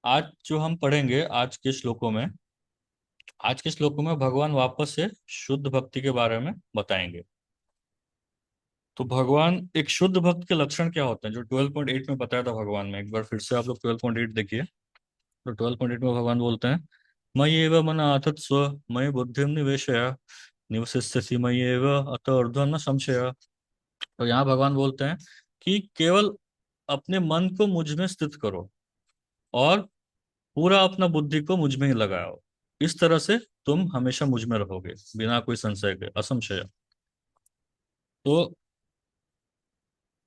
आज जो हम पढ़ेंगे आज के श्लोकों में भगवान वापस से शुद्ध भक्ति के बारे में बताएंगे। तो भगवान एक शुद्ध भक्त के लक्षण क्या होते हैं, जो 12.8 में बताया था भगवान में। एक बार फिर से आप लोग 12.8 देखिए। तो 12.8 में भगवान बोलते हैं, मयि एव मन आथत स्व, मयि बुद्धिम निवेशय, निवसिष्यसि मयि एव अत ऊर्ध्वं न संशय। तो यहाँ भगवान बोलते हैं कि केवल अपने मन को मुझ में स्थित करो और पूरा अपना बुद्धि को मुझ में ही लगाओ। इस तरह से तुम हमेशा मुझ में रहोगे बिना कोई संशय के, असंशय। तो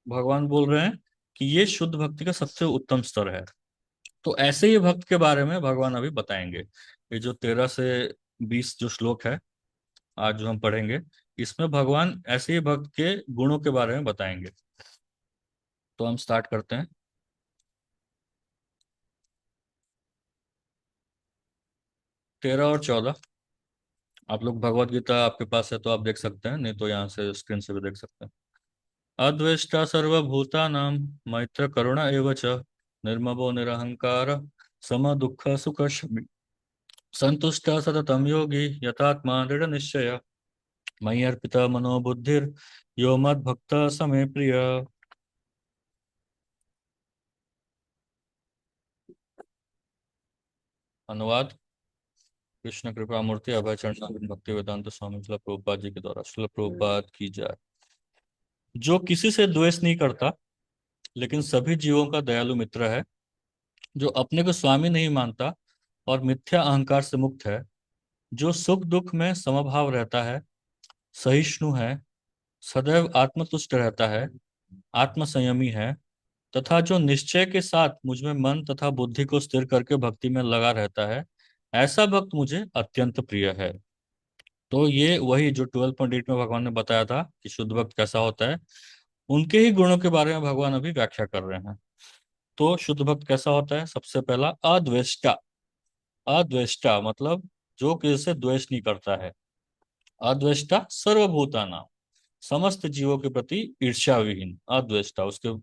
भगवान बोल रहे हैं कि ये शुद्ध भक्ति का सबसे उत्तम स्तर है। तो ऐसे ही भक्त के बारे में भगवान अभी बताएंगे। ये जो 13 से 20 जो श्लोक है आज जो हम पढ़ेंगे, इसमें भगवान ऐसे ही भक्त के गुणों के बारे में बताएंगे। तो हम स्टार्ट करते हैं। 13 और 14। आप लोग भगवत गीता आपके पास है तो आप देख सकते हैं, नहीं तो यहाँ से स्क्रीन से भी देख सकते हैं। अद्वेष्टा सर्वभूतानां, मैत्र करुणा एव च, निर्ममो निरहंकार, सम दुःख सुख शमी, संतुष्ट सततम योगी, यथात्मा दृढ़ निश्चय, मयि अर्पिता मनोबुद्धिर, यो मद्भक्त समे प्रिय। अनुवाद कृष्ण कृपा मूर्ति अभय चरण भक्ति वेदांत स्वामी शिल प्रभुपाद जी के द्वारा। शिल प्रभुपाद की जय। जो किसी से द्वेष नहीं करता लेकिन सभी जीवों का दयालु मित्र है, जो अपने को स्वामी नहीं मानता और मिथ्या अहंकार से मुक्त है, जो सुख दुख में समभाव रहता है, सहिष्णु है, सदैव आत्मतुष्ट रहता है, आत्म संयमी है, तथा जो निश्चय के साथ मुझ में मन तथा बुद्धि को स्थिर करके भक्ति में लगा रहता है, ऐसा भक्त मुझे अत्यंत प्रिय है। तो ये वही जो 12.8 में भगवान ने बताया था कि शुद्ध भक्त कैसा होता है, उनके ही गुणों के बारे में भगवान अभी व्याख्या कर रहे हैं। तो शुद्ध भक्त कैसा होता है? सबसे पहला, अद्वेष्टा। अद्वेष्टा मतलब जो किसी से द्वेष नहीं करता है। अद्वेष्टा सर्वभूतानां, समस्त जीवों के प्रति ईर्ष्या विहीन। अद्वेष्टा उसके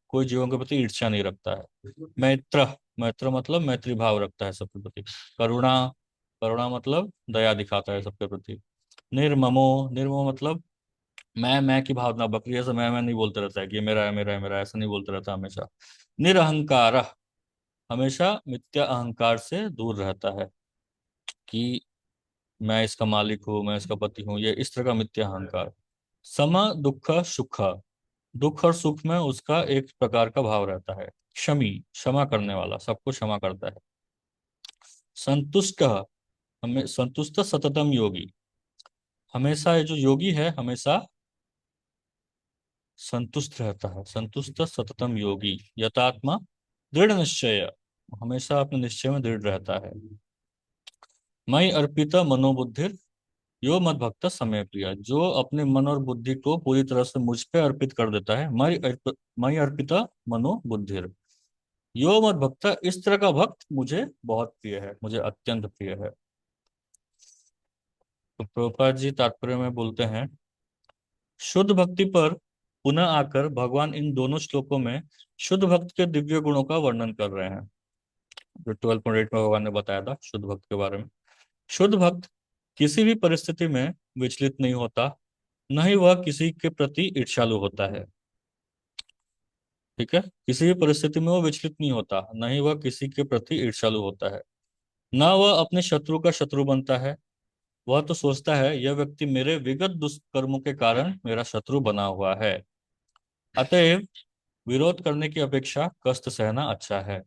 कोई जीवों के प्रति ईर्ष्या नहीं रखता है। मैत्र, मैत्र मतलब मैत्री भाव रखता है सबके प्रति। करुणा, करुणा मतलब दया दिखाता है सबके प्रति। निर्ममो, निर्ममो मतलब मैं की भावना, बकरी ऐसा मैं नहीं बोलते रहता है कि ये मेरा है मेरा है मेरा है, ऐसा नहीं बोलते रहता हमेशा। निरहंकार, हमेशा मिथ्या अहंकार से दूर रहता है कि मैं इसका मालिक हूँ, मैं इसका पति हूँ, ये इस तरह का मिथ्या अहंकार। सम दुख सुख, दुख और सुख में उसका एक प्रकार का भाव रहता है। क्षमी, क्षमा करने वाला, सबको क्षमा करता है। संतुष्ट, हमें संतुष्ट सततम योगी, हमेशा ये जो योगी है हमेशा संतुष्ट रहता है। संतुष्ट सततम योगी, यथात्मा दृढ़ निश्चय, हमेशा अपने निश्चय में दृढ़ रहता है। मयि अर्पित मनोबुद्धिर, यो मद भक्त समय प्रिय, जो अपने मन और बुद्धि को पूरी तरह से मुझ पे अर्पित कर देता है। मयि अर्पित मनो बुद्धिर, यो मद भक्त, इस तरह का भक्त मुझे बहुत प्रिय है, मुझे अत्यंत प्रिय है। तो प्रभुपाद जी तात्पर्य में बोलते हैं, शुद्ध भक्ति पर पुनः आकर भगवान इन दोनों श्लोकों में शुद्ध भक्त के दिव्य गुणों का वर्णन कर रहे हैं, जो 12.8 में भगवान ने बताया था शुद्ध भक्त के बारे में। शुद्ध भक्त किसी भी परिस्थिति में विचलित नहीं होता, न ही वह किसी के प्रति ईर्ष्यालु होता है। ठीक है, किसी भी परिस्थिति में वो विचलित नहीं होता, न ही वह किसी के प्रति ईर्ष्यालु होता है, न वह अपने शत्रु का शत्रु बनता है। वह तो सोचता है यह व्यक्ति मेरे विगत दुष्कर्मों के कारण मेरा शत्रु बना हुआ है, अतएव विरोध करने की अपेक्षा कष्ट सहना अच्छा है।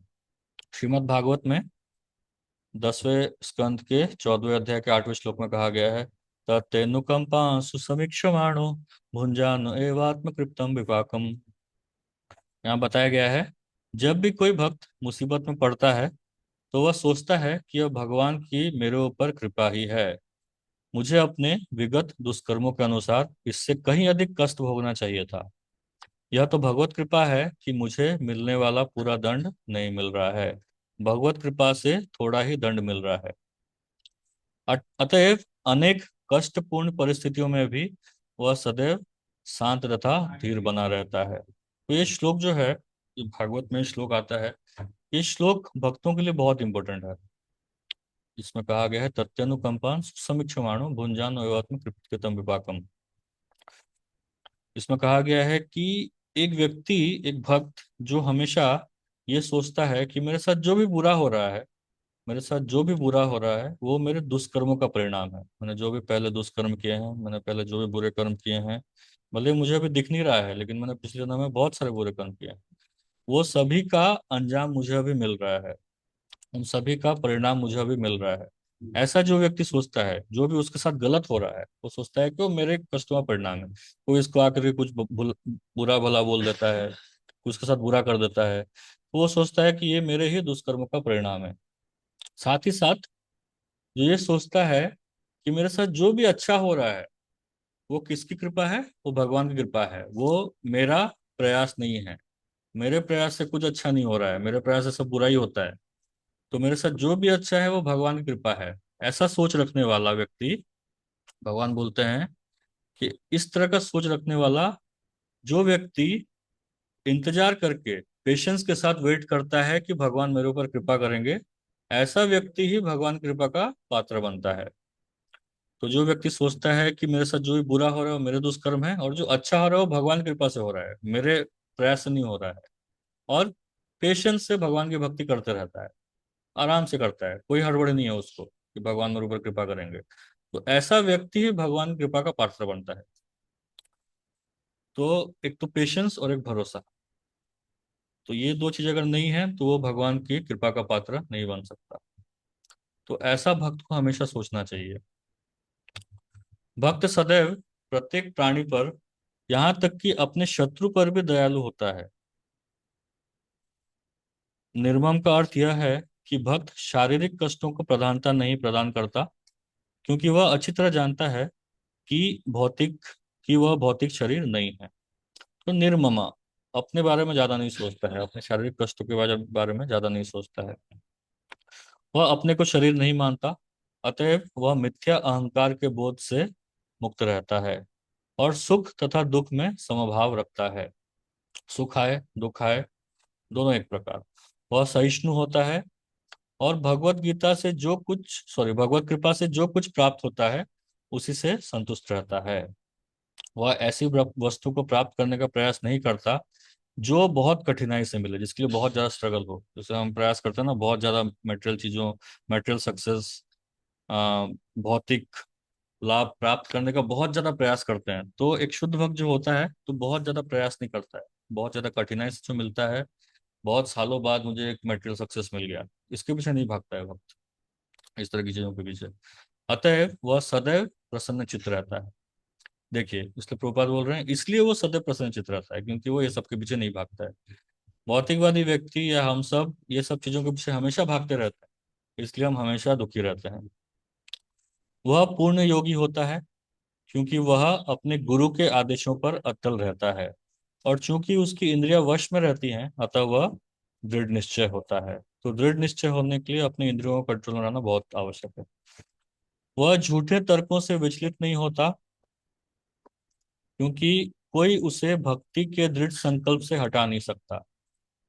श्रीमद् भागवत में 10वें स्कंद के 14वें अध्याय के 8वें श्लोक में कहा गया है, तत्तेनुकंपा सुसमीक्षमाणो भुंजान एवात्मकृप्तम विपाकम। यहाँ बताया गया है, जब भी कोई भक्त मुसीबत में पड़ता है तो वह सोचता है कि यह भगवान की मेरे ऊपर कृपा ही है, मुझे अपने विगत दुष्कर्मों के अनुसार इससे कहीं अधिक कष्ट भोगना चाहिए था। यह तो भगवत कृपा है कि मुझे मिलने वाला पूरा दंड नहीं मिल रहा है, भगवत कृपा से थोड़ा ही दंड मिल रहा है। अतएव अनेक कष्टपूर्ण परिस्थितियों में भी वह सदैव शांत तथा धीर बना रहता है। तो ये श्लोक जो है, ये भागवत में श्लोक आता है, ये श्लोक भक्तों के लिए बहुत इंपॉर्टेंट है। इसमें कहा गया है, तत्यनुकंपान समीक्षमाणो भुंजान एवात्म कृतम विपाकम। इसमें कहा गया है कि एक व्यक्ति, एक भक्त जो हमेशा ये सोचता है कि मेरे साथ जो भी बुरा हो रहा है, मेरे साथ जो भी बुरा हो रहा है वो मेरे दुष्कर्मों का परिणाम है। मैंने जो भी पहले दुष्कर्म किए हैं, मैंने पहले जो भी बुरे कर्म किए हैं, भले ही मुझे अभी दिख नहीं रहा है, लेकिन मैंने पिछले जन्म में बहुत सारे बुरे कर्म किए हैं, वो सभी का अंजाम मुझे अभी मिल रहा है, उन सभी का परिणाम मुझे अभी मिल रहा है। ऐसा जो व्यक्ति सोचता है, जो भी उसके साथ गलत हो रहा है, वो सोचता है कि वो मेरे कष्टों का परिणाम है। कोई इसको आकर के कुछ बुरा भला बोल देता है, कोई उसके साथ बुरा कर देता है, तो वो सोचता है कि ये मेरे ही दुष्कर्मों का परिणाम है। साथ ही साथ जो ये सोचता है कि मेरे साथ जो भी अच्छा हो रहा है वो किसकी कृपा है, वो भगवान की कृपा है, वो मेरा प्रयास नहीं है, मेरे प्रयास से कुछ अच्छा नहीं हो रहा है, मेरे प्रयास से सब बुरा ही होता है, तो मेरे साथ जो भी अच्छा है वो भगवान की कृपा है। ऐसा सोच रखने वाला व्यक्ति, भगवान बोलते हैं कि इस तरह का सोच रखने वाला जो व्यक्ति इंतजार करके, पेशेंस के साथ वेट करता है कि भगवान मेरे ऊपर कृपा करेंगे, ऐसा व्यक्ति ही भगवान की कृपा का पात्र बनता है। तो जो व्यक्ति सोचता है कि मेरे साथ जो भी बुरा हो रहा है वो मेरे दुष्कर्म है, और जो अच्छा हो रहा है वो भगवान की कृपा से हो रहा है, मेरे प्रयास से नहीं हो रहा है, और पेशेंस से भगवान की भक्ति करते रहता है, आराम से करता है, कोई हड़बड़ी नहीं है उसको कि भगवान मेरे ऊपर कृपा करेंगे, तो ऐसा व्यक्ति ही भगवान की कृपा का पात्र बनता है। तो एक तो पेशेंस और एक भरोसा, तो ये दो चीज अगर नहीं है तो वो भगवान की कृपा का पात्र नहीं बन सकता। तो ऐसा भक्त को हमेशा सोचना चाहिए। भक्त सदैव प्रत्येक प्राणी पर, यहाँ तक कि अपने शत्रु पर भी दयालु होता है। निर्मम का अर्थ यह है कि भक्त शारीरिक कष्टों को प्रधानता नहीं प्रदान करता, क्योंकि वह अच्छी तरह जानता है कि भौतिक कि वह भौतिक शरीर नहीं है। तो निर्ममा अपने बारे में ज्यादा नहीं सोचता है, अपने शारीरिक कष्टों के बारे में ज्यादा नहीं सोचता है। वह अपने को शरीर नहीं मानता, अतएव वह मिथ्या अहंकार के बोध से मुक्त रहता है, और सुख तथा दुख में समभाव रखता है। सुख आए दुख आए, दोनों एक प्रकार। वह सहिष्णु होता है, और भगवत कृपा से जो कुछ प्राप्त होता है उसी से संतुष्ट रहता है। वह ऐसी वस्तु को प्राप्त करने का प्रयास नहीं करता जो बहुत कठिनाई से मिले, जिसके लिए बहुत ज्यादा स्ट्रगल हो। जैसे हम प्रयास करते हैं ना, बहुत ज्यादा मटेरियल चीजों, मटेरियल सक्सेस, भौतिक लाभ प्राप्त करने का बहुत ज्यादा प्रयास करते हैं, तो एक शुद्ध भक्त जो होता है तो बहुत ज्यादा प्रयास नहीं करता है। बहुत ज्यादा कठिनाई से जो मिलता है, बहुत सालों बाद मुझे एक मटेरियल सक्सेस मिल गया, इसके पीछे नहीं भागता है भक्त, इस तरह की चीजों के पीछे। अतएव वह सदैव प्रसन्न चित्त रहता है। देखिए, इसलिए प्रभुपाद बोल रहे हैं, इसलिए वो सदैव प्रसन्न चित्त रहता है क्योंकि वो ये सब के पीछे नहीं भागता है। भौतिकवादी व्यक्ति या हम सब ये सब चीजों के पीछे हमेशा भागते रहते हैं, इसलिए हम हमेशा दुखी रहते हैं। वह पूर्ण योगी होता है क्योंकि वह अपने गुरु के आदेशों पर अटल रहता है, और चूंकि उसकी इंद्रियां वश में रहती हैं, अतः वह दृढ़ निश्चय होता है। तो दृढ़ निश्चय होने के लिए अपने इंद्रियों को कंट्रोल में रहना बहुत आवश्यक है। वह झूठे तर्कों से विचलित नहीं होता, क्योंकि कोई उसे भक्ति के दृढ़ संकल्प से हटा नहीं सकता।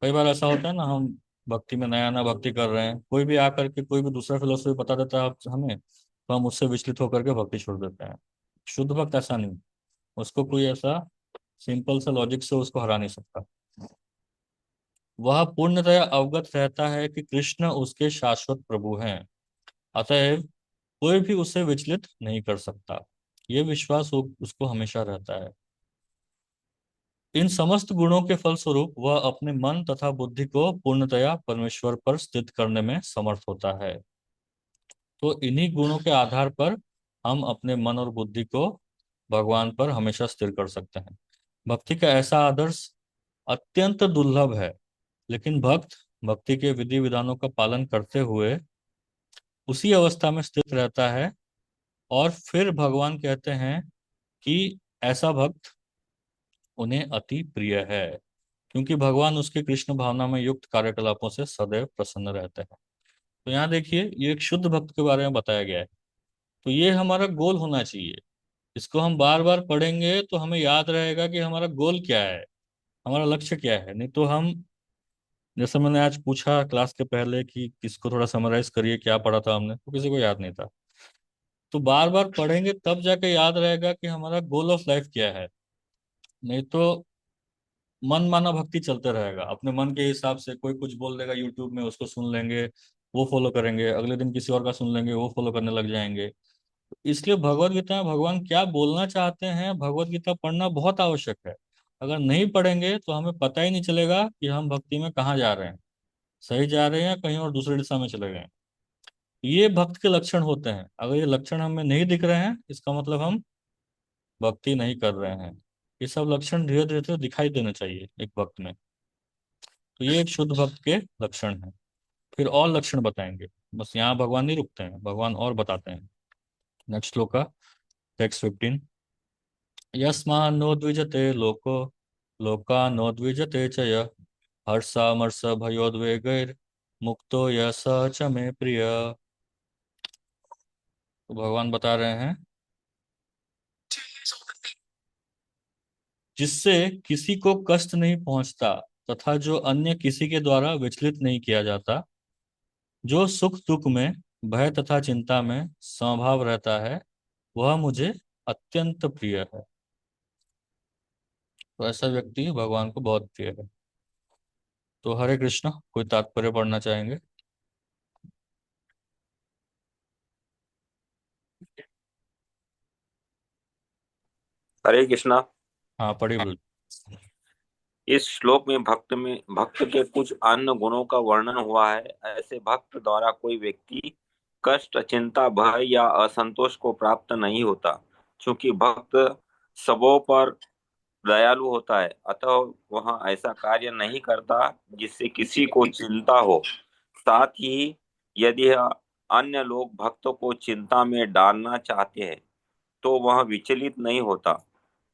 कई बार ऐसा होता है ना, हम भक्ति में नया नया भक्ति कर रहे हैं, कोई भी आकर के कोई भी दूसरा फिलोसफी बता देता है हमें, तो हम उससे विचलित होकर के भक्ति छोड़ देते हैं। शुद्ध भक्त ऐसा नहीं, उसको कोई ऐसा सिंपल सा लॉजिक से उसको हरा नहीं सकता। वह पूर्णतया अवगत रहता है कि कृष्ण उसके शाश्वत प्रभु हैं, अतएव कोई भी उसे विचलित नहीं कर सकता। ये विश्वास उसको हमेशा रहता है। इन समस्त गुणों के फलस्वरूप वह अपने मन तथा बुद्धि को पूर्णतया परमेश्वर पर स्थित करने में समर्थ होता है। तो इन्हीं गुणों के आधार पर हम अपने मन और बुद्धि को भगवान पर हमेशा स्थिर कर सकते हैं। भक्ति का ऐसा आदर्श अत्यंत दुर्लभ है, लेकिन भक्त भक्ति के विधि विधानों का पालन करते हुए उसी अवस्था में स्थित रहता है, और फिर भगवान कहते हैं कि ऐसा भक्त उन्हें अति प्रिय है, क्योंकि भगवान उसके कृष्ण भावना में युक्त कार्यकलापों से सदैव प्रसन्न रहते हैं। तो यहाँ देखिए, ये एक शुद्ध भक्त के बारे में बताया गया है। तो ये हमारा गोल होना चाहिए, इसको हम बार बार पढ़ेंगे तो हमें याद रहेगा कि हमारा गोल क्या है, हमारा लक्ष्य क्या है। नहीं तो हम जैसे मैंने आज पूछा क्लास के पहले कि किसको थोड़ा समराइज करिए क्या पढ़ा था हमने, तो किसी को याद नहीं था। तो बार बार पढ़ेंगे तब जाके याद रहेगा कि हमारा गोल ऑफ लाइफ क्या है। नहीं तो मन माना भक्ति चलते रहेगा अपने मन के हिसाब से। कोई कुछ बोल देगा यूट्यूब में, उसको सुन लेंगे, वो फॉलो करेंगे, अगले दिन किसी और का सुन लेंगे, वो फॉलो करने लग जाएंगे। इसलिए भगवत गीता में भगवान क्या बोलना चाहते हैं, भगवत गीता पढ़ना बहुत आवश्यक है। अगर नहीं पढ़ेंगे तो हमें पता ही नहीं चलेगा कि हम भक्ति में कहाँ जा रहे हैं, सही जा रहे हैं या कहीं और दूसरी दिशा में चले गए। ये भक्त के लक्षण होते हैं। अगर ये लक्षण हमें नहीं दिख रहे हैं, इसका मतलब हम भक्ति नहीं कर रहे हैं। ये सब लक्षण धीरे धीरे धीरे दिखाई देने चाहिए एक भक्त में। तो ये एक शुद्ध भक्त के लक्षण है। फिर और लक्षण बताएंगे। बस यहाँ भगवान नहीं रुकते हैं, भगवान और बताते हैं। नेक्स्ट श्लोक का टेक्स्ट 15। यस्मान्नोद्विजते लोको लोकान्नोद्विजते च यः हर्षामर्ष भयोद्वेगैर् मुक्तो यः स च मे प्रिय। तो भगवान बता रहे हैं, जिससे किसी को कष्ट नहीं पहुंचता तथा जो अन्य किसी के द्वारा विचलित नहीं किया जाता, जो सुख दुख में, भय तथा चिंता में समभाव रहता है, वह मुझे अत्यंत प्रिय है। तो ऐसा व्यक्ति भगवान को बहुत प्रिय है। तो हरे कृष्ण, कोई तात्पर्य पढ़ना चाहेंगे? हरे कृष्णा। हाँ पढ़िए बिल्कुल। इस श्लोक में भक्त के कुछ अन्य गुणों का वर्णन हुआ है। ऐसे भक्त द्वारा कोई व्यक्ति कष्ट, चिंता, भय या असंतोष को प्राप्त नहीं होता, क्योंकि भक्त सबों पर दयालु होता है। अतः वह ऐसा कार्य नहीं करता जिससे किसी को चिंता हो। साथ ही यदि अन्य लोग भक्त को चिंता में डालना चाहते हैं तो वह विचलित नहीं होता।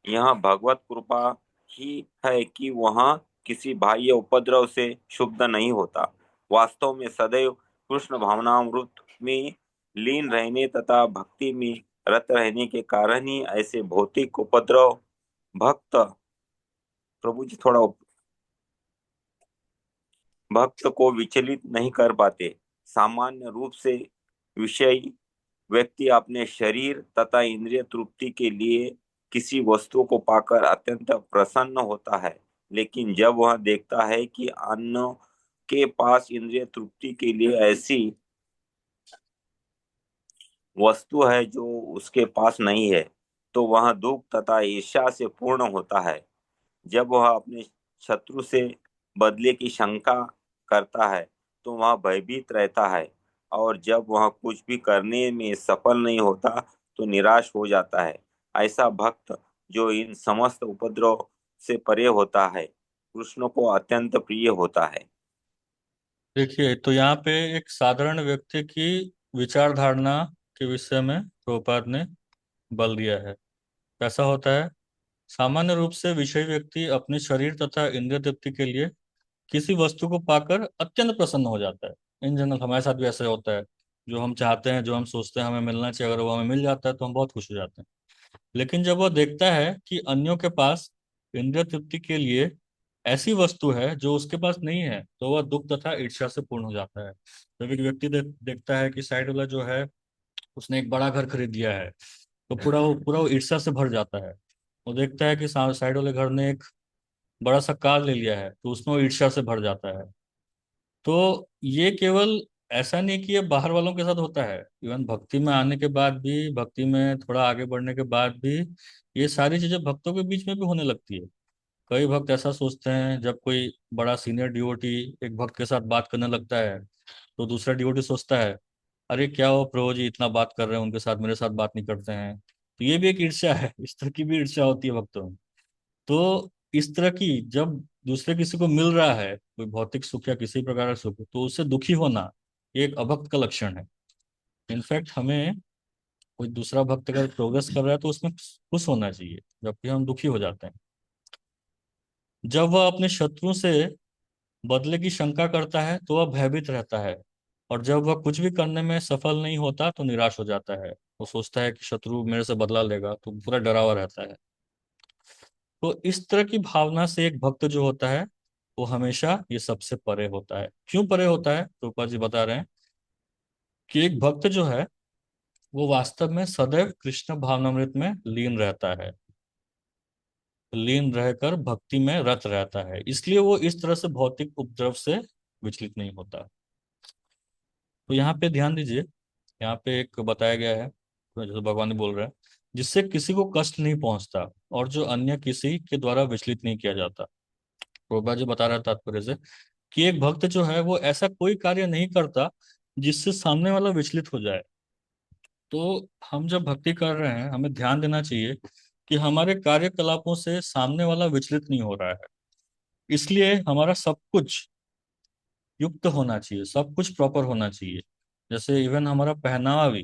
यह भगवत कृपा ही है कि वह किसी बाह्य उपद्रव से क्षुब्ध नहीं होता। वास्तव में सदैव कृष्ण भावनामृत में लीन रहने तथा भक्ति में रत रहने के कारण ही ऐसे भौतिक उपद्रव भक्त प्रभु जी थोड़ा भक्त को विचलित नहीं कर पाते। सामान्य रूप से विषय व्यक्ति अपने शरीर तथा इंद्रिय तृप्ति के लिए किसी वस्तु को पाकर अत्यंत प्रसन्न होता है, लेकिन जब वह देखता है कि अन्य के पास इंद्रिय तृप्ति के लिए ऐसी वस्तु है जो उसके पास नहीं है, तो वह दुख तथा ईर्ष्या से पूर्ण होता है। जब वह अपने शत्रु से बदले की शंका करता है तो वह भयभीत रहता है, और जब वह कुछ भी करने में सफल नहीं होता तो निराश हो जाता है। ऐसा भक्त जो इन समस्त उपद्रव से परे होता है, कृष्ण को अत्यंत प्रिय होता है। देखिए, तो यहाँ पे एक साधारण व्यक्ति की विचार धारणा के विषय में प्रभुपाद ने बल दिया है। कैसा होता है? सामान्य रूप से विषयी व्यक्ति अपने शरीर तथा इंद्रिय तृप्ति के लिए किसी वस्तु को पाकर अत्यंत प्रसन्न हो जाता है। इन जनरल हमारे साथ भी ऐसा होता है। जो हम चाहते हैं, जो हम सोचते हैं हमें मिलना चाहिए, अगर वो हमें मिल जाता है तो हम बहुत खुश हो जाते हैं। लेकिन जब वह देखता है कि अन्यों के पास इंद्रिय तृप्ति के लिए ऐसी वस्तु है जो उसके पास नहीं है, तो वह दुख तथा ईर्ष्या से पूर्ण हो जाता है। जब एक व्यक्ति देखता है कि साइड वाला जो है उसने एक बड़ा घर खरीद लिया है, तो पूरा वो ईर्ष्या से भर जाता है। वो देखता है कि साइड वाले घर ने एक बड़ा सा कार ले लिया है, तो उसमें वो ईर्ष्या से भर जाता है। तो ये केवल ऐसा नहीं कि ये बाहर वालों के साथ होता है, इवन भक्ति में आने के बाद भी, भक्ति में थोड़ा आगे बढ़ने के बाद भी ये सारी चीजें भक्तों के बीच में भी होने लगती है। कई भक्त ऐसा सोचते हैं, जब कोई बड़ा सीनियर डिवोटी एक भक्त के साथ बात करने लगता है, तो दूसरा डिवोटी सोचता है, अरे क्या हो प्रभु जी इतना बात कर रहे हैं, उनके साथ मेरे साथ बात नहीं करते हैं। तो ये भी एक ईर्ष्या है। इस तरह की भी ईर्ष्या होती है भक्तों में। तो इस तरह की जब दूसरे किसी को मिल रहा है कोई भौतिक सुख या किसी प्रकार का सुख, तो उससे दुखी होना ये एक अभक्त का लक्षण है। इनफैक्ट हमें कोई दूसरा भक्त अगर प्रोग्रेस कर रहा है तो उसमें खुश होना चाहिए, जबकि हम दुखी हो जाते हैं। जब वह अपने शत्रु से बदले की शंका करता है तो वह भयभीत रहता है, और जब वह कुछ भी करने में सफल नहीं होता तो निराश हो जाता है। वो सोचता है कि शत्रु मेरे से बदला लेगा, तो पूरा डरा हुआ रहता है। तो इस तरह की भावना से एक भक्त जो होता है वो हमेशा ये सबसे परे होता है। क्यों परे होता है? तो ऊपर जी बता रहे हैं कि एक भक्त जो है वो वास्तव में सदैव कृष्ण भावनामृत में लीन रहता है, लीन रहकर भक्ति में रत रहता है, इसलिए वो इस तरह से भौतिक उपद्रव से विचलित नहीं होता। तो यहाँ पे ध्यान दीजिए, यहाँ पे एक बताया गया है, तो जैसे भगवान ने बोल रहे हैं, जिससे किसी को कष्ट नहीं पहुंचता और जो अन्य किसी के द्वारा विचलित नहीं किया जाता। प्रभुपाद जी बता रहे हैं तात्पर्य से कि एक भक्त जो है वो ऐसा कोई कार्य नहीं करता जिससे सामने वाला विचलित हो जाए। तो हम जब भक्ति कर रहे हैं हमें ध्यान देना चाहिए कि हमारे कार्यकलापों से सामने वाला विचलित नहीं हो रहा है, इसलिए हमारा सब कुछ युक्त होना चाहिए, सब कुछ प्रॉपर होना चाहिए। जैसे इवन हमारा पहनावा भी,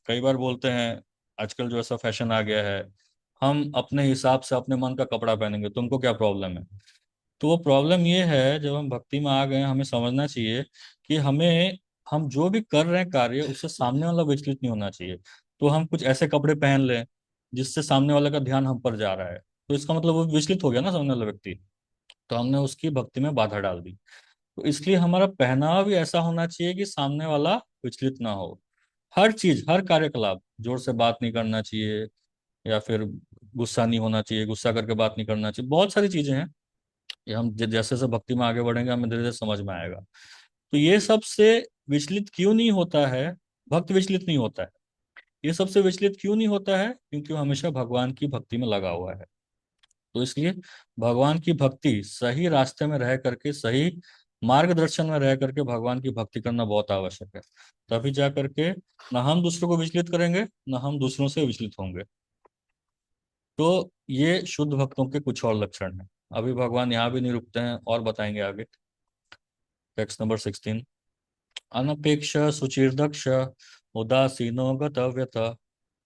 कई बार बोलते हैं आजकल जो ऐसा फैशन आ गया है, हम अपने हिसाब से अपने मन का कपड़ा पहनेंगे, तुमको क्या प्रॉब्लम है? तो वो प्रॉब्लम ये है, जब हम भक्ति में आ गए हैं, हमें समझना चाहिए कि हम जो भी कर रहे हैं कार्य, उससे सामने वाला विचलित नहीं होना चाहिए। तो हम कुछ ऐसे कपड़े पहन लें जिससे सामने वाले का ध्यान हम पर जा रहा है, तो इसका मतलब वो विचलित हो गया ना सामने वाला व्यक्ति, तो हमने उसकी भक्ति में बाधा डाल दी। तो इसलिए हमारा पहनावा भी ऐसा होना चाहिए कि सामने वाला विचलित ना हो। हर चीज, हर कार्यकलाप, जोर से बात नहीं करना चाहिए, या फिर गुस्सा नहीं होना चाहिए, गुस्सा करके बात नहीं करना चाहिए, बहुत सारी चीजें हैं। ये हम जैसे जैसे भक्ति में आगे बढ़ेंगे हमें धीरे धीरे समझ में आएगा। तो ये सबसे विचलित क्यों नहीं होता है? भक्त विचलित नहीं होता है। ये सबसे विचलित क्यों नहीं होता है? क्योंकि वो हमेशा भगवान की भक्ति में लगा हुआ है। तो इसलिए भगवान की भक्ति, सही रास्ते में रह करके, सही मार्गदर्शन में रह करके भगवान की भक्ति करना बहुत आवश्यक है। तभी जा करके न हम दूसरों को विचलित करेंगे, न हम दूसरों से विचलित होंगे। तो ये शुद्ध भक्तों के कुछ और लक्षण हैं। अभी भगवान यहाँ भी नहीं रुकते हैं और बताएंगे आगे। Text number 16। अनपेक्ष सुचिर्दक्ष उदासीनो गतव्यत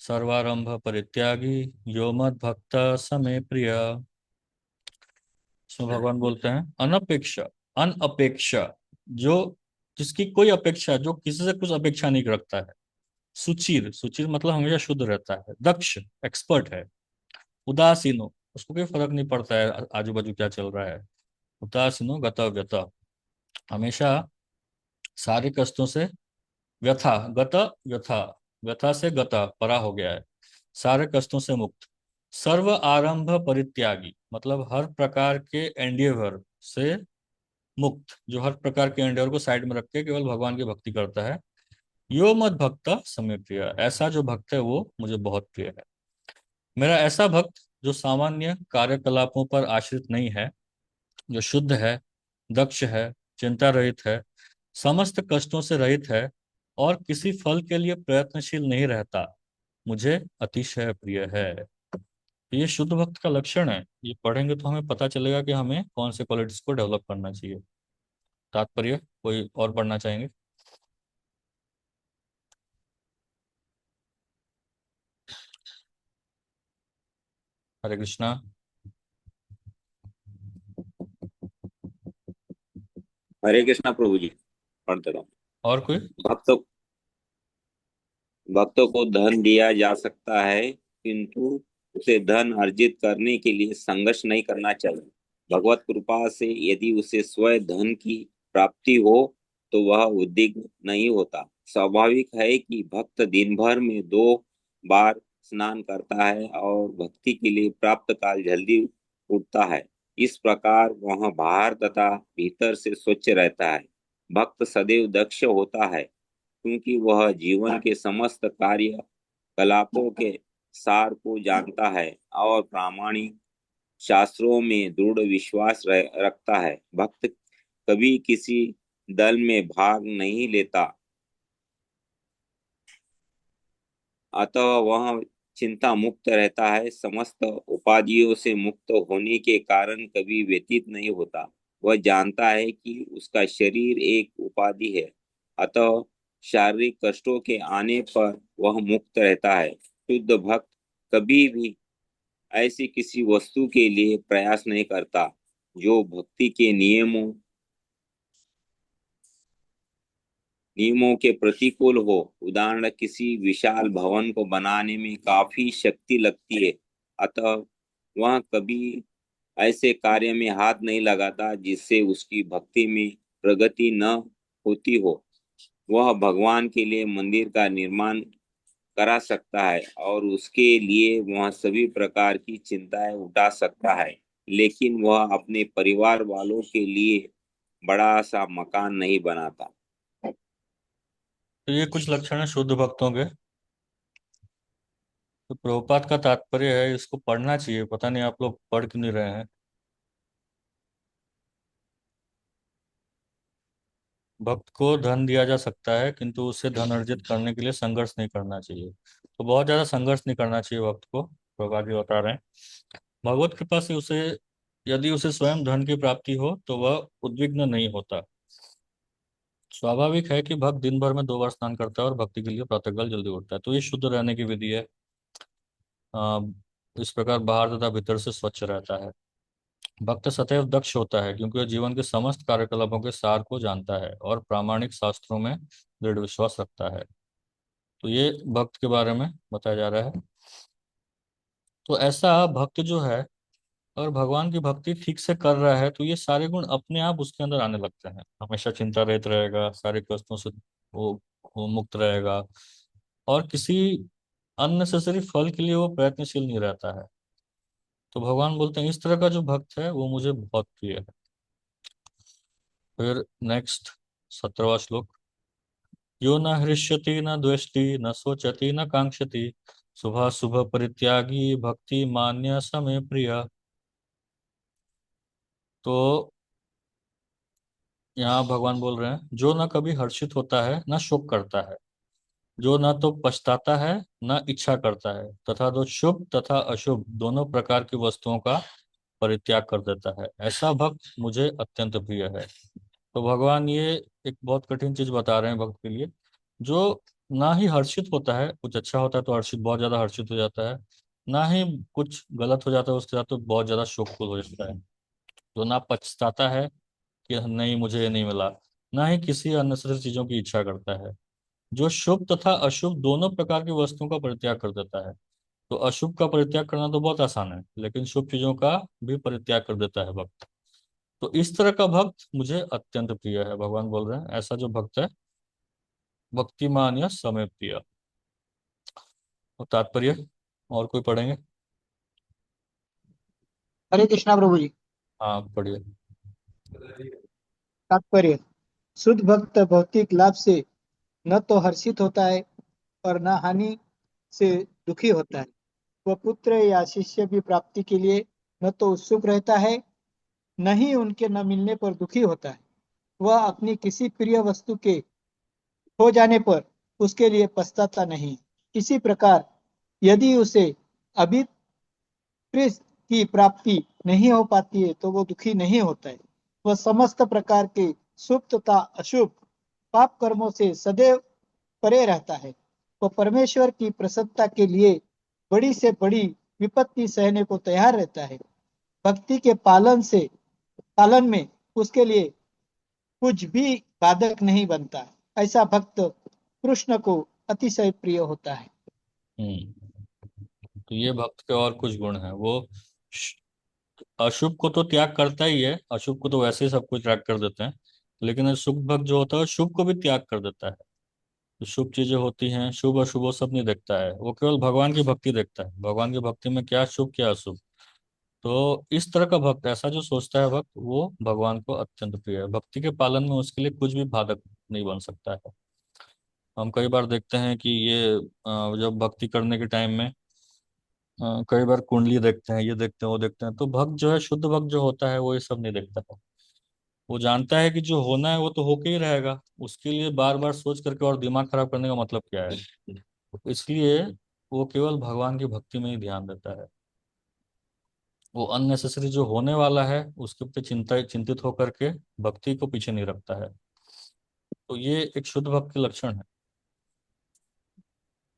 सर्वारंभ परित्यागी यो मद भक्त समे प्रिय। इसमें भगवान बोलते हैं अनपेक्ष, अनअपेक्ष, जो जिसकी कोई अपेक्षा, जो किसी से कुछ अपेक्षा नहीं रखता है। सुचिर, सुचिर मतलब हमेशा शुद्ध रहता है। दक्ष, एक्सपर्ट है। उदासीनो, उसको कोई फर्क नहीं पड़ता है आजू बाजू क्या चल रहा है। उदासीनो गतव्यत, हमेशा सारे कष्टों से, व्यथा, गत, व्यथा, व्यथा से गता, परा हो गया है, सारे कष्टों से मुक्त। सर्व आरंभ परित्यागी, मतलब हर प्रकार के एंडिएवर से मुक्त, जो हर प्रकार के एंडेवर को साइड में रख के केवल भगवान की भक्ति करता है। यो मत भक्त समय प्रिय, ऐसा जो भक्त है वो मुझे बहुत प्रिय है। मेरा ऐसा भक्त जो सामान्य कार्यकलापों पर आश्रित नहीं है, जो शुद्ध है, दक्ष है, चिंता रहित है, समस्त कष्टों से रहित है और किसी फल के लिए प्रयत्नशील नहीं रहता, मुझे अतिशय प्रिय है। ये शुद्ध भक्त का लक्षण है। ये पढ़ेंगे तो हमें पता चलेगा कि हमें कौन से क्वालिटीज को डेवलप करना चाहिए। तात्पर्य कोई और पढ़ना चाहेंगे? हरे कृष्णा। हरे कृष्णा प्रभु जी। पढ़ते रहो। और कोई? भक्तों भक्तों को धन दिया जा सकता है, किंतु उसे धन अर्जित करने के लिए संघर्ष नहीं करना चाहिए। भगवत कृपा से यदि उसे स्वयं धन की प्राप्ति हो तो वह उद्विग्न नहीं होता। स्वाभाविक है कि भक्त दिन भर में 2 बार स्नान करता है और भक्ति के लिए प्राप्त काल जल्दी उठता है। इस प्रकार वह बाहर तथा भीतर से स्वच्छ रहता है। भक्त सदैव दक्ष होता है, क्योंकि वह जीवन के समस्त कार्य कलापों के सार को जानता है और प्रामाणिक शास्त्रों में दृढ़ विश्वास रखता है। भक्त कभी किसी दल में भाग नहीं लेता, अतः वह चिंता मुक्त रहता है। समस्त उपाधियों से मुक्त होने के कारण कभी व्यतीत नहीं होता। वह जानता है कि उसका शरीर एक उपाधि है, अतः शारीरिक कष्टों के आने पर वह मुक्त रहता है। शुद्ध भक्त कभी भी ऐसी किसी वस्तु के लिए प्रयास नहीं करता जो भक्ति के नियमों के प्रतिकूल हो। उदाहरण, किसी विशाल भवन को बनाने में काफी शक्ति लगती है, अतः वह कभी ऐसे कार्य में हाथ नहीं लगाता जिससे उसकी भक्ति में प्रगति न होती हो। वह भगवान के लिए मंदिर का निर्माण करा सकता है और उसके लिए वह सभी प्रकार की चिंताएं उठा सकता है, लेकिन वह अपने परिवार वालों के लिए बड़ा सा मकान नहीं बनाता। तो ये कुछ लक्षण है शुद्ध भक्तों के। तो प्रभुपाद का तात्पर्य है, इसको पढ़ना चाहिए, पता नहीं आप लोग पढ़ क्यों नहीं रहे हैं। भक्त को धन दिया जा सकता है, किंतु उसे धन अर्जित करने के लिए संघर्ष नहीं करना चाहिए। तो बहुत ज्यादा संघर्ष नहीं करना चाहिए भक्त को, प्रभुपाद जी बता रहे हैं। भगवत कृपा से उसे, यदि उसे स्वयं धन की प्राप्ति हो तो वह उद्विग्न नहीं होता। स्वाभाविक है कि भक्त दिन भर में 2 बार स्नान करता है और भक्ति के लिए प्रातःकाल जल्दी उठता है, तो ये शुद्ध रहने की विधि है। आ, इस प्रकार बाहर तथा भीतर से स्वच्छ रहता है। भक्त सदैव दक्ष होता है, क्योंकि वह जीवन के समस्त कार्यकलापों के सार को जानता है और प्रामाणिक शास्त्रों में दृढ़ विश्वास रखता है। तो ये भक्त के बारे में बताया जा रहा है। तो ऐसा भक्त जो है, अगर भगवान की भक्ति ठीक से कर रहा है तो ये सारे गुण अपने आप उसके अंदर आने लगते हैं। हमेशा चिंता रहित रहेगा, सारे कष्टों से वो मुक्त रहेगा, और किसी अननेसेसरी फल के लिए वो प्रयत्नशील नहीं रहता है। तो भगवान बोलते हैं इस तरह का जो भक्त है वो मुझे बहुत प्रिय है। फिर नेक्स्ट 17वां श्लोक। यो न हृष्यति न द्वेष्टि न शोचति न कांक्षति, शुभ परित्यागी भक्ति मान्य समे प्रिय। तो यहाँ भगवान बोल रहे हैं, जो न कभी हर्षित होता है न शोक करता है, जो न तो पछताता है न इच्छा करता है, तथा जो शुभ तथा अशुभ दोनों प्रकार की वस्तुओं का परित्याग कर देता है, ऐसा भक्त मुझे अत्यंत प्रिय है। तो भगवान ये एक बहुत कठिन चीज बता रहे हैं भक्त के लिए, जो ना ही हर्षित होता है, कुछ अच्छा होता है तो हर्षित, बहुत ज्यादा हर्षित हो जाता है, ना ही कुछ गलत हो जाता है उसके साथ तो बहुत ज्यादा शोकफुल हो जाता है, जो ना पछताता है कि नहीं मुझे ये नहीं मिला, ना ही किसी अननेसेसरी चीजों की इच्छा करता है, जो शुभ तथा अशुभ दोनों प्रकार की वस्तुओं का परित्याग कर देता है। तो अशुभ का परित्याग करना तो बहुत आसान है, लेकिन शुभ चीजों का भी परित्याग कर देता है भक्त। तो इस तरह का भक्त मुझे अत्यंत प्रिय है, भगवान बोल रहे हैं ऐसा जो भक्त है भक्तिमान या समय प्रिय। और तात्पर्य और कोई पढ़ेंगे? हरे कृष्णा प्रभु जी। हाँ पढ़िए। तात्पर्य। शुद्ध भक्त भौतिक लाभ से न तो हर्षित होता है और न हानि से दुखी होता है। वह पुत्र या शिष्य की प्राप्ति के लिए न तो उत्सुक रहता है, न ही उनके न मिलने पर दुखी होता है। वह अपनी किसी प्रिय वस्तु के हो जाने पर उसके लिए पछताता नहीं। इसी प्रकार यदि उसे अभी कृष्ण की प्राप्ति नहीं हो पाती है तो वो दुखी नहीं होता है। वह समस्त प्रकार के शुभ तथा अशुभ पाप कर्मों से सदैव परे रहता है। वह परमेश्वर की प्रसन्नता के लिए बड़ी से बड़ी विपत्ति सहने को तैयार रहता है। भक्ति के पालन में उसके लिए कुछ भी बाधक नहीं बनता। ऐसा भक्त कृष्ण को अतिशय प्रिय होता है। तो ये भक्त के और कुछ गुण हैं। वो श- अशुभ को तो त्याग करता ही है, अशुभ को तो वैसे ही सब कुछ त्याग कर देते हैं, लेकिन शुभ भक्त जो होता है वो शुभ को भी त्याग कर देता है। जो शुभ चीजें होती हैं, शुभ अशुभ वो सब नहीं देखता है, वो केवल भगवान की भक्ति देखता है, भगवान की भक्ति में क्या शुभ क्या अशुभ। तो इस तरह का भक्त, ऐसा जो सोचता है भक्त, वो भगवान को अत्यंत प्रिय है। भक्ति के पालन में उसके लिए कुछ भी बाधक नहीं बन सकता है। हम कई बार देखते हैं कि ये जब भक्ति करने के टाइम में कई बार कुंडली देखते हैं, ये देखते हैं वो देखते हैं, तो भक्त जो है, शुद्ध भक्त जो होता है वो ये सब नहीं देखता है। वो जानता है कि जो होना है वो तो होके ही रहेगा, उसके लिए बार बार सोच करके और दिमाग खराब करने का मतलब क्या है। इसलिए वो केवल भगवान की भक्ति में ही ध्यान देता है। वो अननेसेसरी जो होने वाला है उसके प्रति चिंतित होकर के भक्ति को पीछे नहीं रखता है। तो ये एक शुद्ध भक्त के लक्षण है।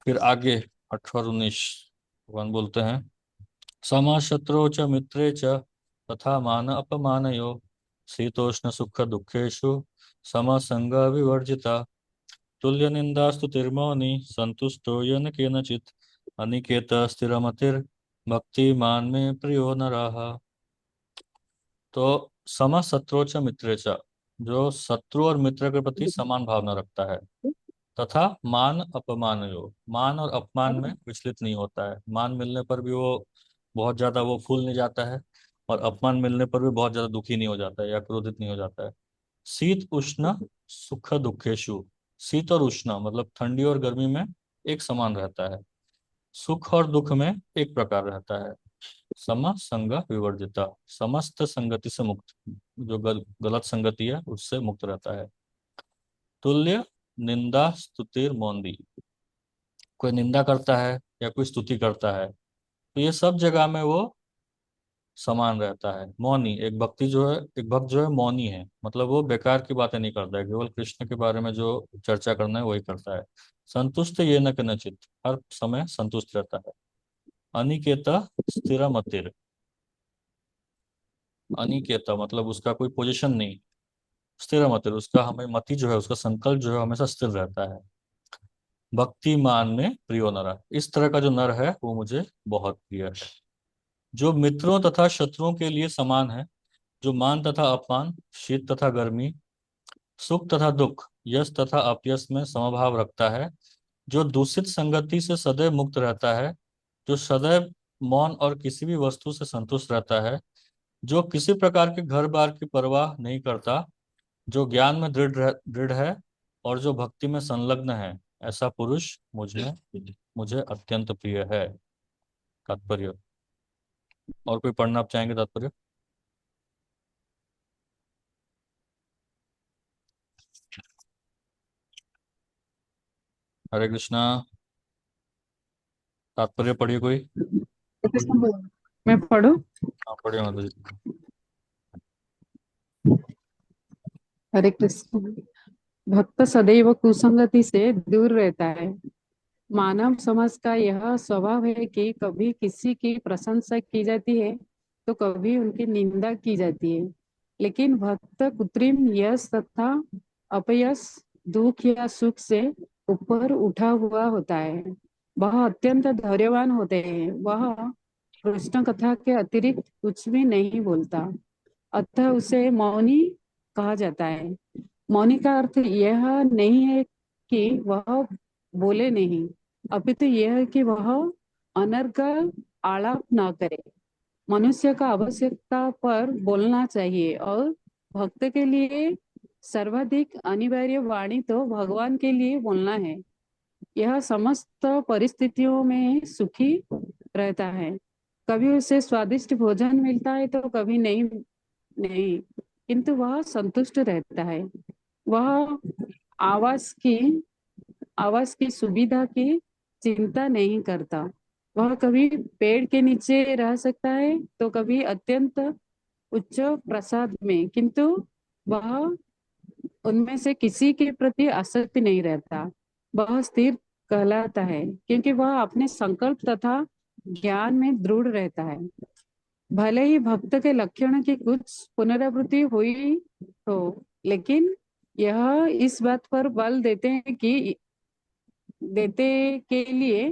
फिर आगे 18 और 19 भगवान बोलते हैं, सम शत्रु च मित्रे च तथा मान अपमानयो, शीतोष्ण सुख दुखेषु समसंग विवर्जिता, तुल्य निंदास्तु तिर्मौनि संतुष्टो येन केनचित्, अनिकेत स्थिरमतिर् भक्तिमान में प्रियो नरः। तो सम शत्रु च मित्रे च, जो शत्रु और मित्र के प्रति समान भावना रखता है। तथा मान अपमान योग, मान और अपमान में विचलित नहीं होता है। मान मिलने पर भी वो बहुत ज्यादा वो फूल नहीं जाता है, और अपमान मिलने पर भी बहुत ज्यादा दुखी नहीं हो जाता है या क्रोधित नहीं हो जाता है। शीत उष्ण सुख दुखेशु, शीत और उष्ण मतलब ठंडी और गर्मी में एक समान रहता है। सुख और दुख में एक प्रकार रहता है। सम संग विवर्जिता, समस्त संगति से मुक्त, जो गलत संगति है उससे मुक्त रहता है। तुल्य निंदा स्तुतिर मौंदी, कोई निंदा करता है या कोई स्तुति करता है तो ये सब जगह में वो समान रहता है। मौनी, एक भक्त जो है मौनी है, मतलब वो बेकार की बातें नहीं करता है, केवल कृष्ण के बारे में जो चर्चा करना है वही करता है। संतुष्ट ये न कनचित, हर समय संतुष्ट रहता है। अनिकेत स्थिर मतिर, अनिकेत मतलब उसका कोई पोजीशन नहीं, स्थिर मतिर उसका हमें मति जो है, उसका संकल्प जो है हमेशा स्थिर रहता है। भक्तिमान में प्रियो नर, इस तरह का जो नर है वो मुझे बहुत प्रिय है। जो मित्रों तथा शत्रुओं के लिए समान है, जो मान तथा अपमान, शीत तथा गर्मी, सुख तथा दुख, यश तथा अपयश में समभाव रखता है, जो दूषित संगति से सदैव मुक्त रहता है, जो सदैव मौन और किसी भी वस्तु से संतुष्ट रहता है, जो किसी प्रकार के घर बार की परवाह नहीं करता, जो ज्ञान में दृढ़ है और जो भक्ति में संलग्न है, ऐसा पुरुष मुझे अत्यंत प्रिय है। तात्पर्य। और कोई पढ़ना आप चाहेंगे तात्पर्य? हरे कृष्णा। तात्पर्य पढ़िए कोई। कृष्ण बोलो। मैं पढ़ू? हाँ पढ़िए माता जी। हरे कृष्ण। भक्त सदैव कुसंगति से दूर रहता है। मानव समाज का यह स्वभाव है कि कभी किसी की प्रशंसा की जाती है तो कभी उनकी निंदा की जाती है। लेकिन भक्त कृत्रिम यश तथा अपयश, दुख या सुख से ऊपर उठा हुआ होता है। वह अत्यंत धैर्यवान होते हैं। वह कृष्ण कथा के अतिरिक्त कुछ भी नहीं बोलता, अतः उसे मौनी कहा जाता है। मौनी का अर्थ यह नहीं है कि वह बोले नहीं, अपितु यह है कि वह अनर्गल आलाप न करे। मनुष्य का आवश्यकता पर बोलना चाहिए, और भक्त के लिए सर्वाधिक अनिवार्य वाणी तो भगवान के लिए बोलना है। यह समस्त परिस्थितियों में सुखी रहता है। कभी उसे स्वादिष्ट भोजन मिलता है तो कभी नहीं नहीं, किंतु वह संतुष्ट रहता है। वह आवास की आवास की सुविधा की चिंता नहीं करता। वह कभी पेड़ के नीचे रह सकता है तो कभी अत्यंत उच्च प्रसाद में, किंतु वह उनमें से किसी के प्रति आसक्ति नहीं रहता। वह स्थिर कहलाता है क्योंकि वह अपने संकल्प तथा ज्ञान में दृढ़ रहता है। भले ही भक्त के लक्षण की कुछ पुनरावृत्ति हुई हो, लेकिन यह इस बात पर बल देते के लिए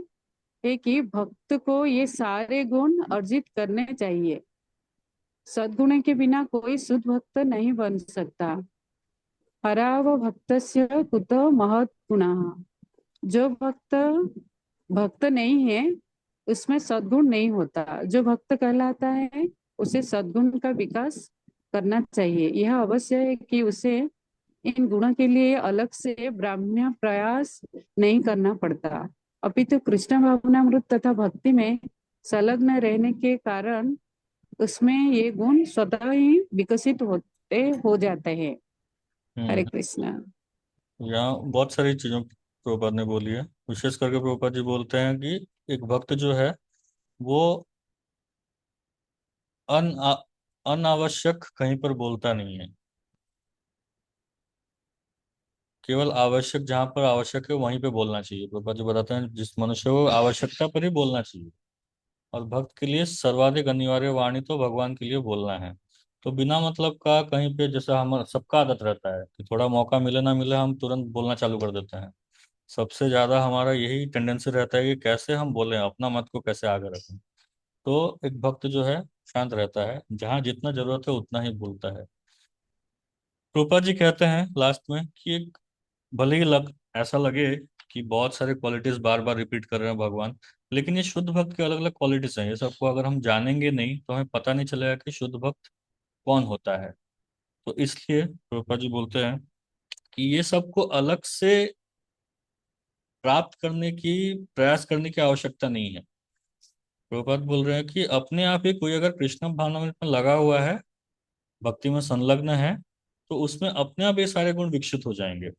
है कि भक्त को ये सारे गुण अर्जित करने चाहिए। सद्गुण के बिना कोई शुद्ध भक्त नहीं बन सकता। हराव भक्तस्य कुतो महत् गुणः, जो भक्त भक्त नहीं है उसमें सद्गुण नहीं होता। जो भक्त कहलाता है उसे सद्गुण का विकास करना चाहिए। यह अवश्य है कि उसे इन गुणों के लिए अलग से ब्राह्मण प्रयास नहीं करना पड़ता, अपितु कृष्ण भावनामृत तथा भक्ति में संलग्न रहने के कारण उसमें ये गुण स्वतः ही विकसित होते हो जाते हैं। हरे हम्म। कृष्ण। यहाँ बहुत सारी चीजों की प्रभुपाद ने बोली है। विशेष करके प्रभुपाद जी बोलते हैं कि एक भक्त जो है वो अन अनावश्यक कहीं पर बोलता नहीं है, केवल आवश्यक, जहां पर आवश्यक है वहीं पे बोलना चाहिए। प्रभुपाद जी बताते हैं जिस मनुष्य को आवश्यकता पर ही बोलना चाहिए। और भक्त के लिए सर्वाधिक अनिवार्य वाणी तो भगवान के लिए बोलना है। तो बिना मतलब का कहीं पे, जैसा हम सबका आदत रहता है कि थोड़ा मौका मिले ना मिले हम तुरंत बोलना चालू कर देते हैं। सबसे ज्यादा हमारा यही टेंडेंसी रहता है कि कैसे हम बोलें, अपना मत को कैसे आगे रखें। तो एक भक्त जो है शांत रहता है, जहाँ जितना जरूरत है उतना ही बोलता है। रूपा जी कहते हैं लास्ट में कि भले ही ऐसा लगे कि बहुत सारे क्वालिटीज बार बार रिपीट कर रहे हैं भगवान, लेकिन ये शुद्ध भक्त के अलग अलग क्वालिटीज हैं। ये सबको अगर हम जानेंगे नहीं तो हमें पता नहीं चलेगा कि शुद्ध भक्त कौन होता है। तो इसलिए रूपा जी बोलते हैं कि ये सबको अलग से प्राप्त करने की प्रयास करने की आवश्यकता नहीं है। प्रभुपाद बोल रहे हैं कि अपने आप ही कोई अगर कृष्ण भावनामृत में लगा हुआ है, भक्ति में संलग्न है, तो उसमें अपने आप ये सारे गुण विकसित हो जाएंगे।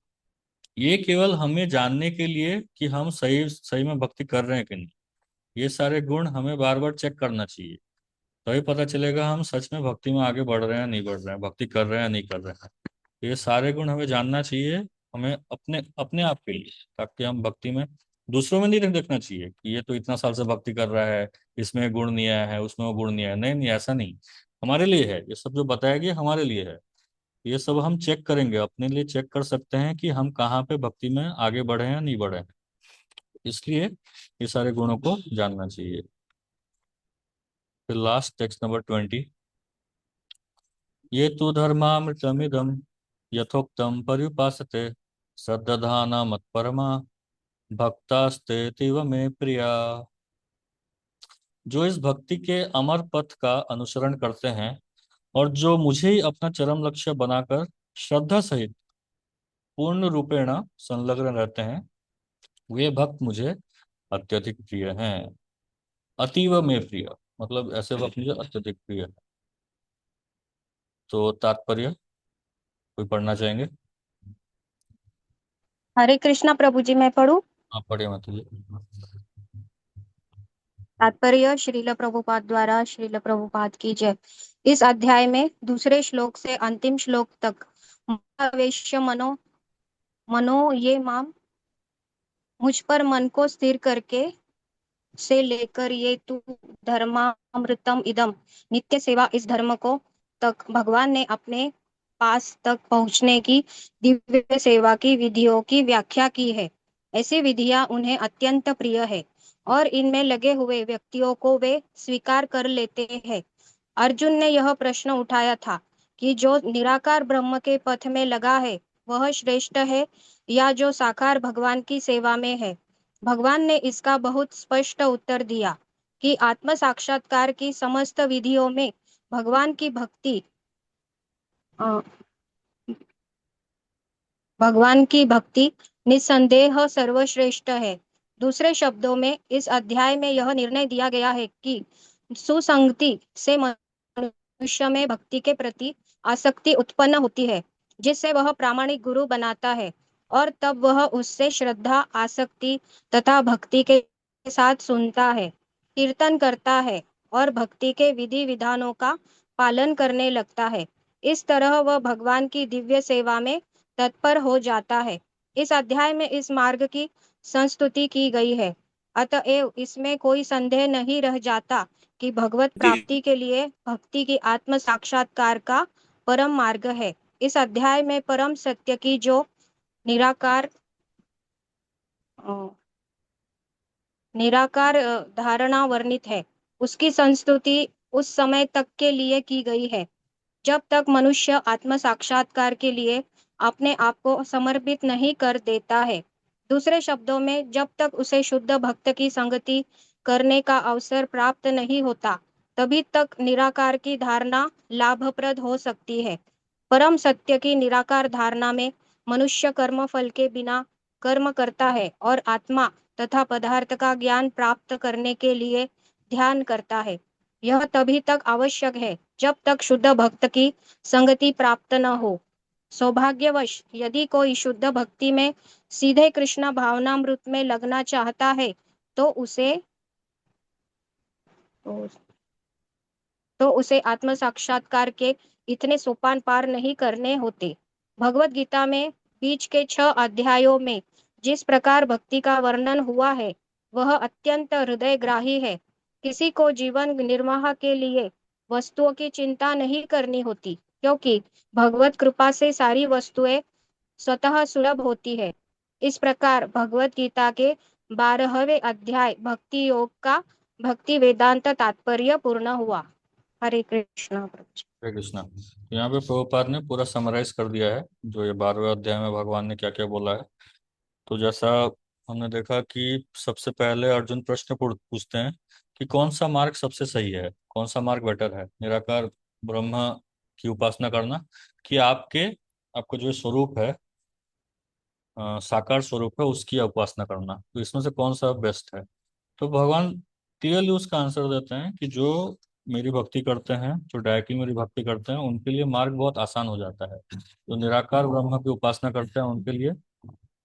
ये केवल हमें जानने के लिए कि हम सही सही में भक्ति कर रहे हैं कि नहीं, ये सारे गुण हमें बार बार चेक करना चाहिए। तभी पता चलेगा हम सच में भक्ति में आगे बढ़ रहे हैं नहीं बढ़ रहे हैं, भक्ति कर रहे हैं नहीं कर रहे हैं। ये सारे गुण हमें जानना चाहिए, हमें अपने अपने आप के लिए, ताकि हम भक्ति में दूसरों में नहीं देखना चाहिए कि ये तो इतना साल से भक्ति कर रहा है, इसमें गुण नहीं आया है, उसमें वो गुण नहीं आया। नहीं नहीं, ऐसा नहीं। हमारे लिए है ये सब, जो बताया गया हमारे लिए है। ये सब हम चेक करेंगे, अपने लिए चेक कर सकते हैं कि हम कहाँ पे भक्ति में आगे बढ़े हैं नहीं बढ़े हैं। इसलिए ये सारे गुणों को जानना चाहिए। फिर लास्ट टेक्स्ट नंबर 20। ये तो धर्मामृतमिदं यथोक्तं पर्युपासते श्रद्धाना मत्परमा भक्तास्ते तीव में प्रिया। जो इस भक्ति के अमर पथ का अनुसरण करते हैं और जो मुझे ही अपना चरम लक्ष्य बनाकर श्रद्धा सहित पूर्ण रूपेण संलग्न रहते हैं, वे भक्त मुझे अत्यधिक प्रिय हैं। अतीव में प्रिय मतलब ऐसे भक्त मुझे अत्यधिक प्रिय है। तो तात्पर्य कोई पढ़ना चाहेंगे? हरे कृष्णा प्रभु जी, मैं पढ़ूं? आप पढ़िए मत जी। तात्पर्य श्रील प्रभुपाद द्वारा। श्रील प्रभुपाद की जय। इस अध्याय में दूसरे श्लोक से अंतिम श्लोक तक आवेश्य मनो मनो ये माम, मुझ पर मन को स्थिर करके, से लेकर ये तू धर्मामृतम इदम, नित्य सेवा इस धर्म को, तक भगवान ने अपने पास तक पहुंचने की दिव्य सेवा की विधियों की व्याख्या की है। ऐसी विधियां उन्हें अत्यंत प्रिय है और इनमें लगे हुए व्यक्तियों को वे स्वीकार कर लेते हैं। अर्जुन ने यह प्रश्न उठाया था कि जो निराकार ब्रह्म के पथ में लगा है वह श्रेष्ठ है या जो साकार भगवान की सेवा में है। भगवान ने इसका बहुत स्पष्ट उत्तर दिया कि आत्म साक्षात्कार की समस्त विधियों में भगवान की भक्ति अ, भगवान की भक्ति निस्संदेह सर्वश्रेष्ठ है। दूसरे शब्दों में इस अध्याय में यह निर्णय दिया गया है कि सुसंगति से मनुष्य में भक्ति के प्रति आसक्ति उत्पन्न होती है, जिससे वह प्रामाणिक गुरु बनाता है और तब वह उससे श्रद्धा, आसक्ति तथा भक्ति के साथ सुनता है, कीर्तन करता है और भक्ति के विधि विधानों का पालन करने लगता है। इस तरह वह भगवान की दिव्य सेवा में तत्पर हो जाता है। इस अध्याय में इस मार्ग की संस्तुति की गई है। अतएव इसमें कोई संदेह नहीं रह जाता कि भगवत जी प्राप्ति के लिए भक्ति की आत्म साक्षात्कार का परम मार्ग है। इस अध्याय में परम सत्य की जो निराकार धारणा वर्णित है, उसकी संस्तुति उस समय तक के लिए की गई है जब तक मनुष्य आत्म साक्षात्कार के लिए अपने आप को समर्पित नहीं कर देता है। दूसरे शब्दों में, जब तक उसे शुद्ध भक्त की संगति करने का अवसर प्राप्त नहीं होता, तभी तक निराकार की धारणा लाभप्रद हो सकती है। परम सत्य की निराकार धारणा में मनुष्य कर्म फल के बिना कर्म करता है और आत्मा तथा पदार्थ का ज्ञान प्राप्त करने के लिए ध्यान करता है। यह तभी तक आवश्यक है जब तक शुद्ध भक्त की संगति प्राप्त न हो। सौभाग्यवश यदि कोई शुद्ध भक्ति में सीधे कृष्ण भावनामृत में लगना चाहता है तो उसे आत्म साक्षात्कार के इतने सोपान पार नहीं करने होते। भगवत गीता में बीच के 6 अध्यायों में जिस प्रकार भक्ति का वर्णन हुआ है वह अत्यंत हृदयग्राही है। किसी को जीवन निर्वाह के लिए वस्तुओं की चिंता नहीं करनी होती, क्योंकि भगवत कृपा से सारी वस्तुएं स्वतः सुलभ होती है। इस प्रकार भगवत गीता के 12वें अध्याय भक्ति योग का भक्ति वेदांत तात्पर्य पूर्ण हुआ। हरे कृष्णा प्रभु जी। हरे कृष्णा। तो यहाँ पे प्रभुपाद ने पूरा समराइज कर दिया है जो ये 12वें अध्याय में भगवान ने क्या क्या बोला है। तो जैसा हमने देखा कि सबसे पहले अर्जुन प्रश्न पूछते हैं कि कौन सा मार्ग सबसे सही है, कौन सा मार्ग बेटर है। निराकार ब्रह्म की उपासना करना, कि आपको जो स्वरूप है, साकार स्वरूप है, उसकी उपासना करना, तो इसमें से कौन सा बेस्ट है। तो भगवान क्लियरली उसका आंसर देते हैं कि जो मेरी भक्ति करते हैं, जो डायरेक्टली मेरी भक्ति करते हैं, उनके लिए मार्ग बहुत आसान हो जाता है। जो निराकार ब्रह्म की उपासना करते हैं उनके लिए,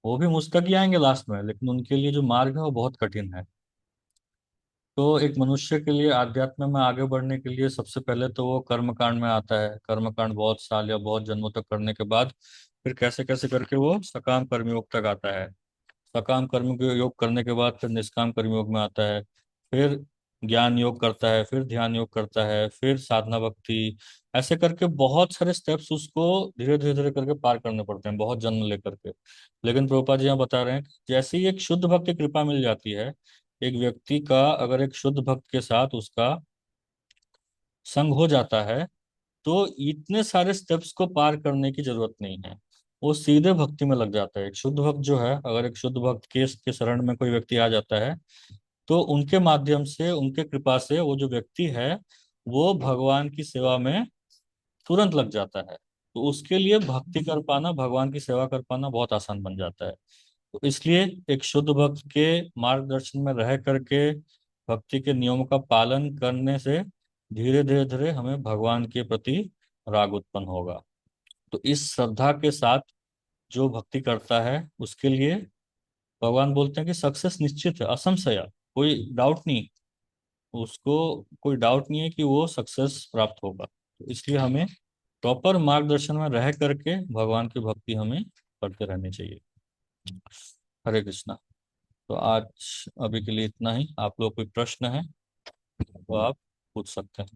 वो भी मुझ तक ही आएंगे लास्ट में, लेकिन उनके लिए जो मार्ग है वो बहुत कठिन है। तो एक मनुष्य के लिए अध्यात्म में आगे बढ़ने के लिए सबसे पहले तो वो कर्मकांड में आता है। कर्मकांड बहुत साल या बहुत जन्मों तक करने के बाद फिर कैसे कैसे करके वो सकाम कर्मयोग तक आता है। सकाम कर्म के योग करने के बाद फिर निष्काम कर्म योग में आता है। फिर ज्ञान योग करता है, फिर ध्यान योग करता है, फिर साधना भक्ति। ऐसे करके बहुत सारे स्टेप्स उसको धीरे धीरे धीरे करके पार करने पड़ते हैं, बहुत जन्म लेकर के। लेकिन प्रभुपाद जी यहाँ बता रहे हैं कि जैसे ही एक शुद्ध भक्त की कृपा मिल जाती है, एक व्यक्ति का अगर एक शुद्ध भक्त के साथ उसका संग हो जाता है, तो इतने सारे स्टेप्स को पार करने की जरूरत नहीं है। वो सीधे भक्ति में लग जाता है। एक शुद्ध भक्त जो है, अगर एक शुद्ध भक्त के शरण में कोई व्यक्ति आ जाता है, तो उनके माध्यम से, उनके कृपा से वो जो व्यक्ति है वो भगवान की सेवा में तुरंत लग जाता है। तो उसके लिए भक्ति कर पाना, भगवान की सेवा कर पाना बहुत आसान बन जाता है। तो इसलिए एक शुद्ध भक्त के मार्गदर्शन में रह करके भक्ति के नियमों का पालन करने से धीरे धीरे धीरे हमें भगवान के प्रति राग उत्पन्न होगा। तो इस श्रद्धा के साथ जो भक्ति करता है उसके लिए भगवान बोलते हैं कि सक्सेस निश्चित है, असंशय, कोई डाउट नहीं। उसको कोई डाउट नहीं है कि वो सक्सेस प्राप्त होगा। तो इसलिए हमें प्रॉपर मार्गदर्शन में रह करके भगवान की भक्ति हमें करते रहनी चाहिए। हरे कृष्णा। तो आज अभी के लिए इतना ही। आप लोग कोई प्रश्न है तो आप पूछ सकते हैं।